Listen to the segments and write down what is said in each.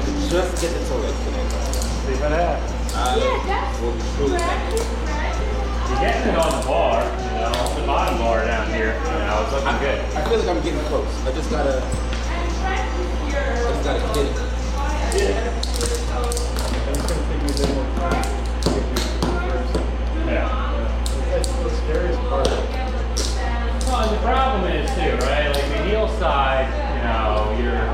to just get the toe edge today. See if it happens. Will truly happen. You're getting it on the bar, you know, the bottom bar down here. You know, it's looking good. I feel like I'm getting close. I just gotta get it. Yeah. That's the scariest part. Well, and the problem is too, right? Like the heel side, you know, you're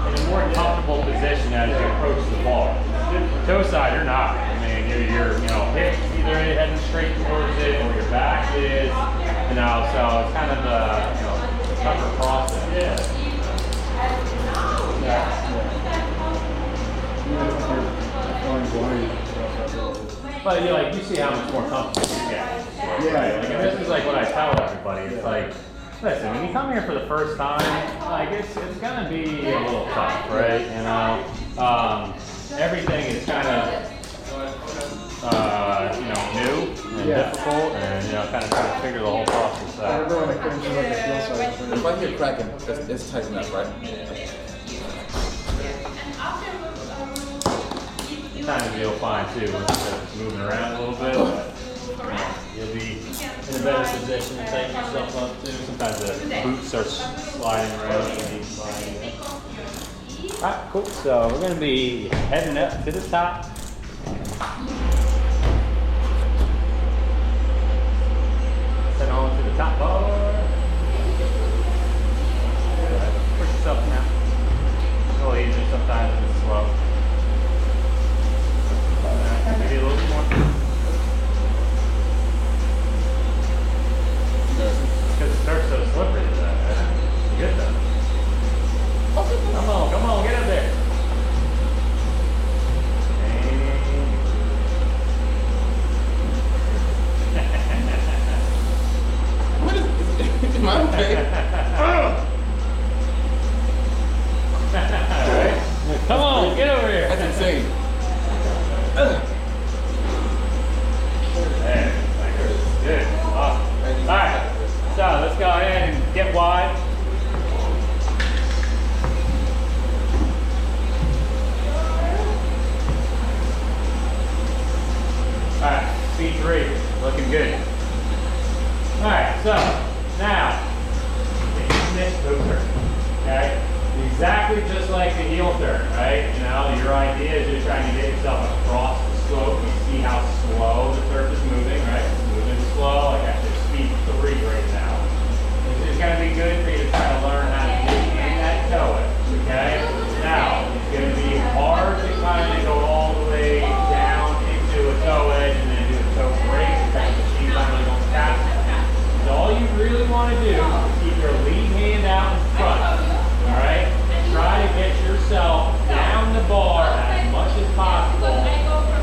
in a more comfortable position as you approach the bar. The toe side, you're not. I mean, you're you know, hips either heading straight towards it or your back is, you know, so it's kind of a, you know, tougher process. But you like, you see how much more comfortable you get. Right? Like, and this is like what I tell everybody. It's like, listen, when you come here for the first time, like it's gonna be a little tough, right? You know, everything is kind of you know, new and difficult, and you know, kind of trying to figure the whole process out. If I hear cracking, it's tighten up, right? Sometimes you'll find too, once it's moving around a little bit, but you'll be in a better position to take yourself up too. Sometimes the boot starts sliding around and you sliding in. Alright, cool. So we're going to be heading up to the top. Head on to the top bar. Push yourself now. A little easier sometimes if it's slow. Maybe a little bit more. Because it starts so slippery to that. You get that. Come on, get up there. What is am I okay? Alright. Come on, get over here. That's insane. There, good, awesome. Alright, so let's go ahead and get wide. Alright, speed 3, looking good. Alright, so now, the mid toe turn, okay? Exactly just like the heel turn, right? You know, your idea is you're trying to get yourself across the slope. You see how slow the turf is moving, right? It's moving slow, like at the speed 3 right now. This is going to be good for you to try to learn how to get in that toe edge, okay? Now, it's going to be hard to kind of go all the way down into a toe edge and then do a toe break because the machine's not really going fast. So all you really want to do is keep your lead hand out in front, all right? Try to get yourself down the bar as much as possible,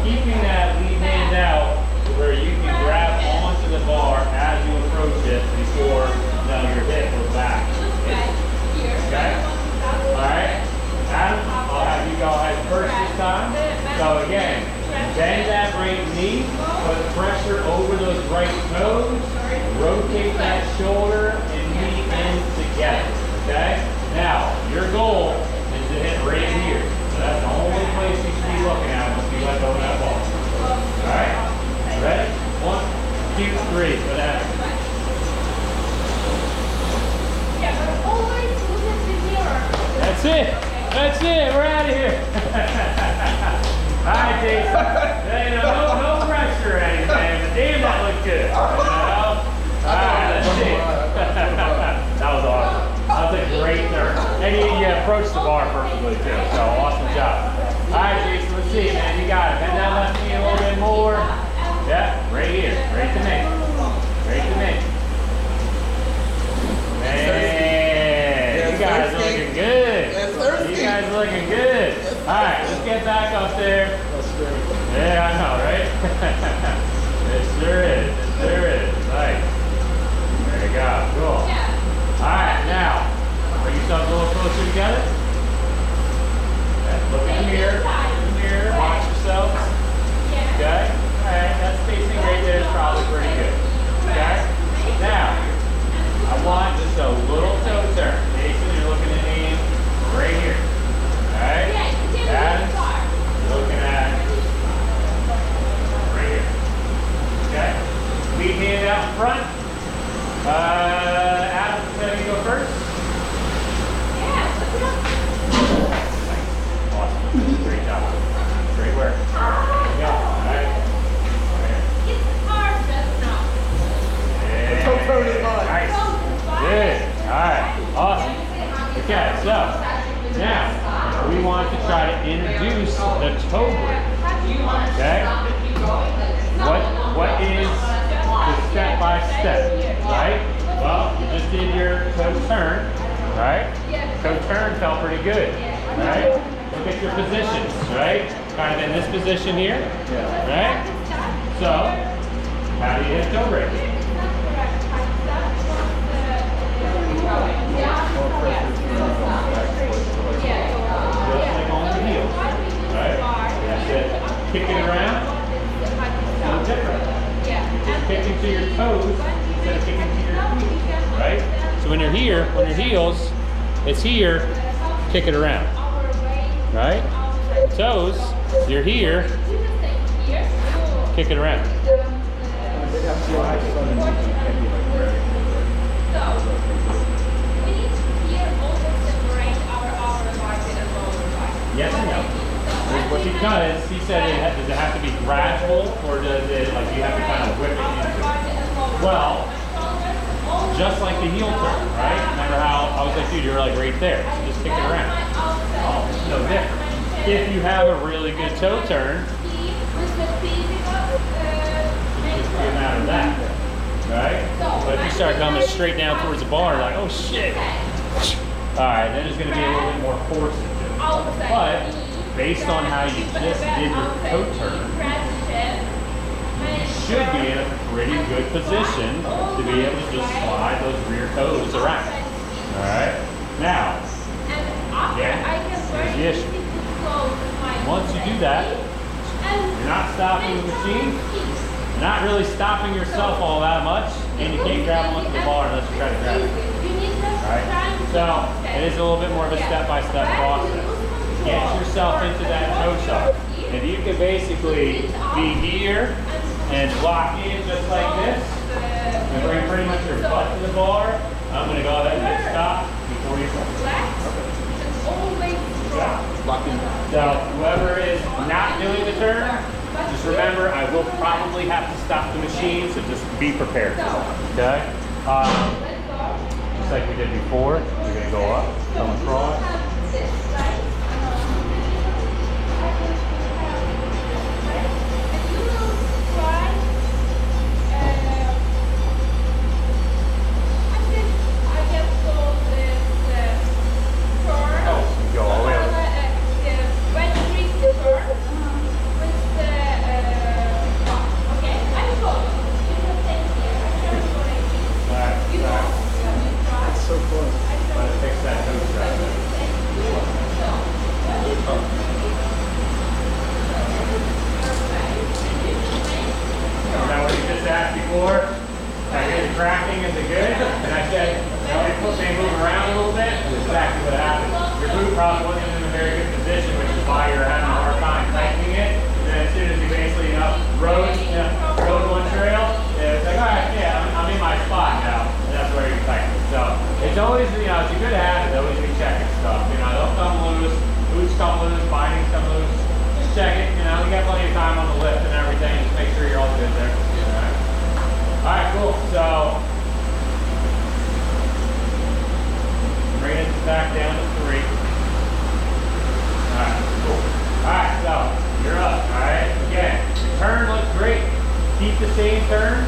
keeping that lead hand out to where you can grab onto the bar as you approach it before your hip goes back. Okay? Alright? Adam, I'll have you go ahead first this time. So again, bend that right knee, put pressure over those right toes, rotate that shoulder and knee in together. Okay? Now, your goal is to hit right here. So that's the only place you should be looking at once you let go of that ball. Alright? Ready? 1, 2, 3. Go down. That's it. That's it. We're out of here. Alright, Jason. Hey, no pressure or anything, but damn, that looked good. You know? Alright, let's see. That was awesome. That was a great turn. And you approached the bar perfectly too, so awesome job. Alright, Jason, let's see, man. You got it. Bend that left knee a little bit more. Yeah, right here. Right to me. Right to me. Man, you guys are looking good. You guys are looking good. Alright, let's get back up there. Yeah, I know, right? It sure is. It sure is. Nice. There you go. Cool. Alright, now, bring yourselves a little closer together. Okay, look in the mirror. Watch yourselves. Okay? Alright, that spacing right there is probably pretty good. Okay? Now, I want just a little toe turn. Jason, you're looking at me right here. Alright? That so now we want to try to introduce the toe grip. Okay? What is the step by step, right? Well, you just did your toe turn, right? Toe turn felt pretty good, right? Look at your positions, right? Kind of in this position here, right? So, how do you hit a toe break? Just like on the heels, right? That's it. Kicking around, a little different. Just kicking to your toes instead of kicking to your feet, right? So when you're here, on your heels, it's here, kick it around, right? Toes, you're here, kick it around. Yes and no. Because he said, does it have to be gradual, or does it, like, you have to kind of whip it into it? Well, just like the heel turn, right? Remember how I was like, dude, you're like right there. So just kick it around. Oh, it's no different. If you have a really good toe turn, it's just a matter of that, right? But if you start coming straight down towards the bar, like, oh shit. All right, then there's going to be a little bit more force into it. But based on how you just did your toe turn, you should be in a pretty good position to be able to just slide those rear toes around. Alright? Now, again, here's the issue. Once you do that, you're not stopping the machine, you're not really stopping yourself all that much, and you can't grab onto the bar unless you try to grab it. Alright? So, it is a little bit more of a step-by-step process. Get yourself into that toe shot. And you can basically be here and lock in just like this. And bring pretty much your butt to the bar. I'm going to go ahead and hit stop before you start. Lock in. So whoever is not doing the turn, just remember I will probably have to stop the machine, so just be prepared. Okay? Just like we did before, we're going to go up, come across. It's always, you know, it's a good habit to always be checking stuff. You know, they'll come loose, boots come loose, bindings come loose. Just check it. You know, we got plenty of time on the lift and everything. Just make sure you're all good there. All right, cool. So bring it back down to 3. All right, cool. All right, so you're up. All right, again, your turn looks great. Keep the same turn.